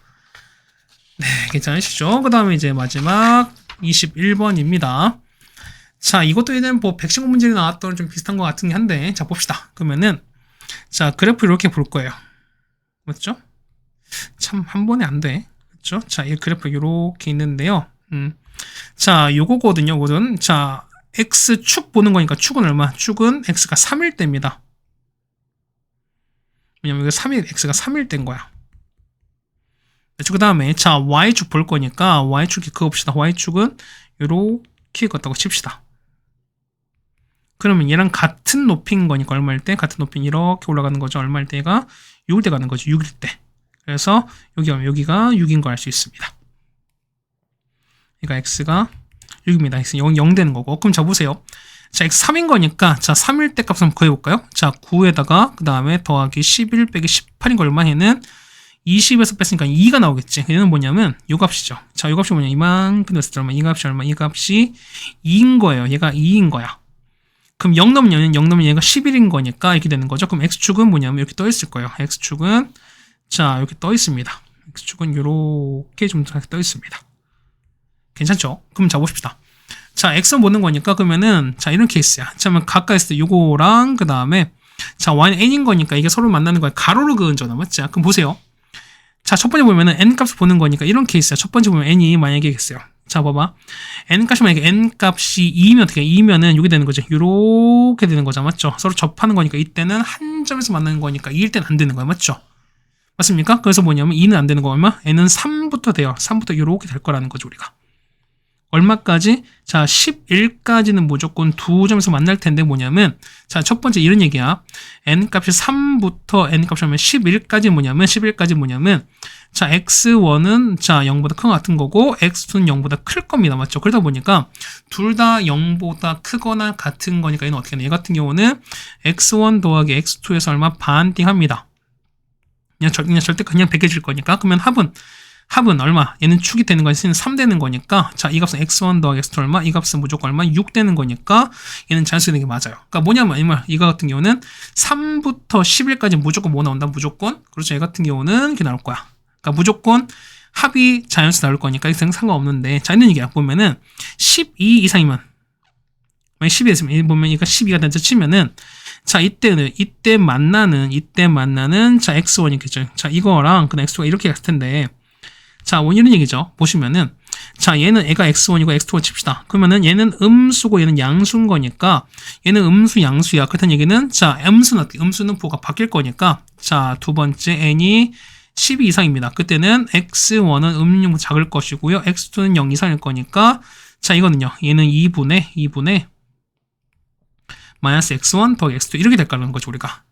네, 괜찮으시죠? 그 다음에 이제 마지막 21번입니다. 자, 이것도 얘는 뭐 백신고 문제에 나왔던 좀 비슷한 것 같은 게 한데, 자, 봅시다. 그러면은, 자, 그래프 이렇게 볼 거예요. 맞죠? 참, 한 번에 안 돼. 그렇죠? 자, 이 그래프 이렇게 있는데요. 자, 요거거든요, 요거는. 자, x축 보는 거니까 축은 얼마? 축은 x가 3일 때입니다. 왜냐면 이거 3일, x가 3일 때인 거야. 그 다음에 자 y축 볼 거니까 y축이 그거 봅시다. y축은 이렇게 걷다고 칩시다. 그러면 얘랑 같은 높이인 거니까 얼마일 때? 같은 높이는 이렇게 올라가는 거죠. 얼마일 때가 6일 때 가는 거죠. 6일 때. 그래서 여기가 6인 걸 알 수 있습니다. 그러니까 x가 6입니다. x는 0 되는 거고. 그럼 자 보세요. 자 x 3인 거니까 자 3일 때 값 한번 구해볼까요? 자 9에다가 그 다음에 더하기 11 빼기 18인 거 얼마? 얘는 20에서 뺐으니까 2가 나오겠지. 얘는 뭐냐면 요 값이죠. 자, 요 값이 뭐냐? 이만큼 됐을 때 얼마? 이 값이 얼마? 이 값이 2인 거예요. 얘가 2인 거야. 그럼 0 넘으면 얘가 11인 거니까 이렇게 되는 거죠. 그럼 x축은 뭐냐면 이렇게 떠 있을 거예요. x축은 자, 이렇게 떠 있습니다. x축은 이렇게 좀 떠 있습니다. 괜찮죠? 그럼 자 봅시다. 자, x는 보는 거니까 그러면은 자, 이런 케이스야. 자, 그러면 가까이 있을 때 요거랑 그다음에 자, y는 n인 거니까 이게 서로 만나는 거야. 가로로 그은 잖아. 맞지? 그럼 보세요. 자, 첫 번째 보면은 n 값을 보는 거니까 이런 케이스야. 첫 번째 보면 n이 만약에 있어요. 자, 봐봐. n 값이 만약에 n 값이 2면 어떻게 해? 2면은 이게 되는 거지. 요렇게 되는 거죠. 맞죠? 서로 접하는 거니까 이때는 한 점에서 만나는 거니까 2일 때는 안 되는 거야. 맞죠? 맞습니까? 그래서 뭐냐면 2는 안 되는 거 얼마? n은 3부터 돼요. 3부터 요렇게 될 거라는 거죠, 우리가. 얼마까지? 자, 11까지는 무조건 두 점에서 만날 텐데 뭐냐면 자, 첫 번째 이런 얘기야. n값이 3부터 n값이 하면 11까지 뭐냐면 자, x1은 자, 0보다 큰 거 같은 거고 x2는 0보다 클 겁니다. 맞죠? 그러다 보니까 둘 다 0보다 크거나 같은 거니까 얘는 어떻게 하냐? 얘 같은 경우는 x1 더하기 x2에서 얼마? 반띵합니다. 그냥 절대 그냥 베껴질 거니까. 그러면 합은 얼마? 얘는 축이 되는 거야. 얘는 3 되는 거니까. 자, 이 값은 x1 더하기 x2 얼마? 이 값은 무조건 얼마? 6 되는 거니까 얘는 자연수되는 게 맞아요. 그러니까 뭐냐면 이거 같은 경우는 3부터 11까지 무조건 뭐 나온다? 무조건. 그렇죠. 얘 같은 경우는 이렇게 나올 거야. 그러니까 무조건 합이 자연수 나올 거니까 이거 상관없는데. 자, 있는 얘기야. 보면은 12 이상이면 만약 12 있으면 보면 이거 12가 된다 치면은 자, 이때 만나는 자, x1이겠죠. 자, 이거랑 그다음 x2가 이렇게 갔을 텐데 자, 이런 얘기죠. 보시면은 자, 얘는 애가 x1이고 x2가 칩시다. 그러면은 얘는 음수고 얘는 양수인 거니까 얘는 음수 양수야. 그렇다는 얘기는 자, 음수는 부호가 바뀔 거니까 자, 두 번째 n이 12 이상입니다. 그때는 x1은 음력보다 작을 것이고요. x2는 0 이상일 거니까 자, 이거는요. 얘는 2분의 마이너스 x1 더하기 x2 이렇게 될 거라는 거죠, 우리가.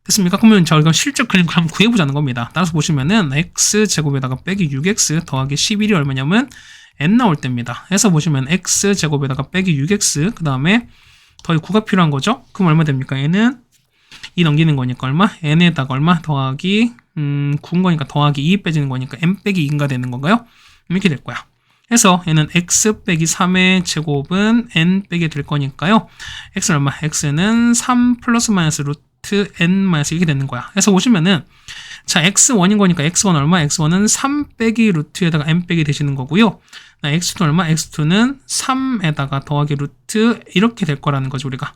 됐습니까? 그러면 저희가 실적 그림을 한번 구해보자는 겁니다. 따라서 보시면은 x제곱에다가 빼기 6x 더하기 11이 얼마냐면 n 나올 때입니다. 해서 보시면 x제곱에다가 빼기 6x 그 다음에 더하기 9가 필요한 거죠? 그럼 얼마 됩니까? 얘는 2 넘기는 거니까 얼마? n에다가 얼마? 더하기 9인 거니까 더하기 2 빼지는 거니까 n 빼기 2인가 되는 건가요? 이렇게 될 거야. 해서 얘는 x 빼기 3의 제곱은 n 빼기 될 거니까요. x는 얼마? x는 3 플러스 마이너스 루트 n-1 이렇게 되는 거야. 그래서 보시면은 자, x1인 거니까 x1 얼마? x1은 3 빼기 루트에다가 n 빼기 되시는 거고요. x2는 얼마? x2는 3에다가 더하기 루트 이렇게 될 거라는 거죠, 우리가.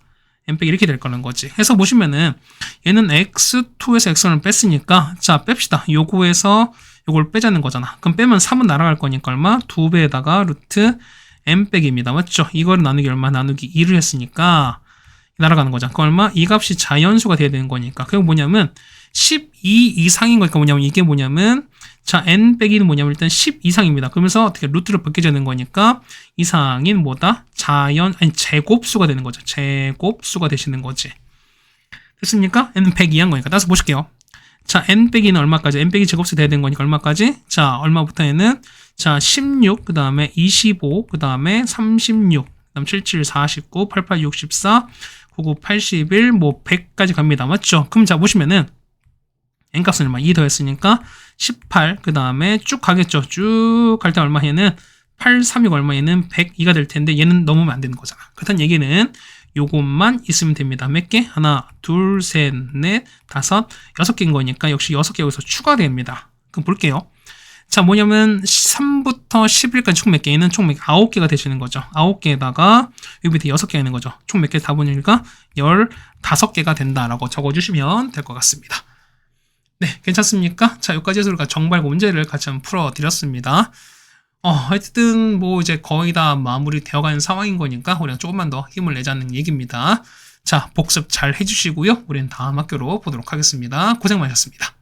n 빼기 이렇게 될 거라는 거지. 해서 보시면은 얘는 x2에서 x1을 뺐으니까 자, 뺍시다. 요거에서 요걸 빼자는 거잖아. 그럼 빼면 3은 날아갈 거니까 얼마? 2배에다가 루트 n 빼기입니다. 맞죠? 이거를 나누기 얼마? 나누기 2를 했으니까 날아가는 거죠. 그 얼마? 이 값이 자연수가 돼야 되는 거니까. 그게 뭐냐면 12 이상인 거니까 뭐냐면 이게 뭐냐면 자, n 빼기는 뭐냐면 일단 10 이상입니다. 그러면서 어떻게 루트를 벗겨야 되는 거니까 이상인 뭐다? 제곱수가 되는 거죠. 제곱수가 되시는 거지. 됐습니까? n 100 이한 거니까. 따라서 보실게요. 자, n 빼기는 얼마까지? n 빼기 제곱수 돼야 되는 거니까 얼마까지? 자, 얼마부터 얘는 자, 16, 그 다음에 25, 그 다음에 36, 그 다음 77, 49, 88, 64, 99, 81, 뭐 100까지 갑니다. 맞죠? 그럼 자, 보시면은 n값은 얼마? 2 더했으니까 18, 그 다음에 쭉 가겠죠. 쭉 갈 때 얼마? 얘는 8, 3, 6 얼마? 얘는 102가 될 텐데 얘는 넘으면 안 되는 거잖아. 그렇다는 얘기는 요것만 있으면 됩니다. 몇 개? 하나, 둘, 셋, 넷, 다섯, 6개인 거니까 역시 6개 여기서 추가됩니다. 그럼 볼게요. 자, 뭐냐면 3부터 11까지 총 몇 개? 얘는 총 9개가 되시는 거죠. 9개에다가 여기 밑에 6개가 있는 거죠. 총 몇 개 다 보니까 15개가 된다라고 적어주시면 될 것 같습니다. 네, 괜찮습니까? 자, 여기까지 해서 우리가 정발고 문제를 같이 한번 풀어드렸습니다. 하여튼 뭐 이제 거의 다 마무리 되어가는 상황인 거니까 우리가 조금만 더 힘을 내자는 얘기입니다. 자, 복습 잘 해주시고요. 우리는 다음 학교로 보도록 하겠습니다. 고생 많으셨습니다.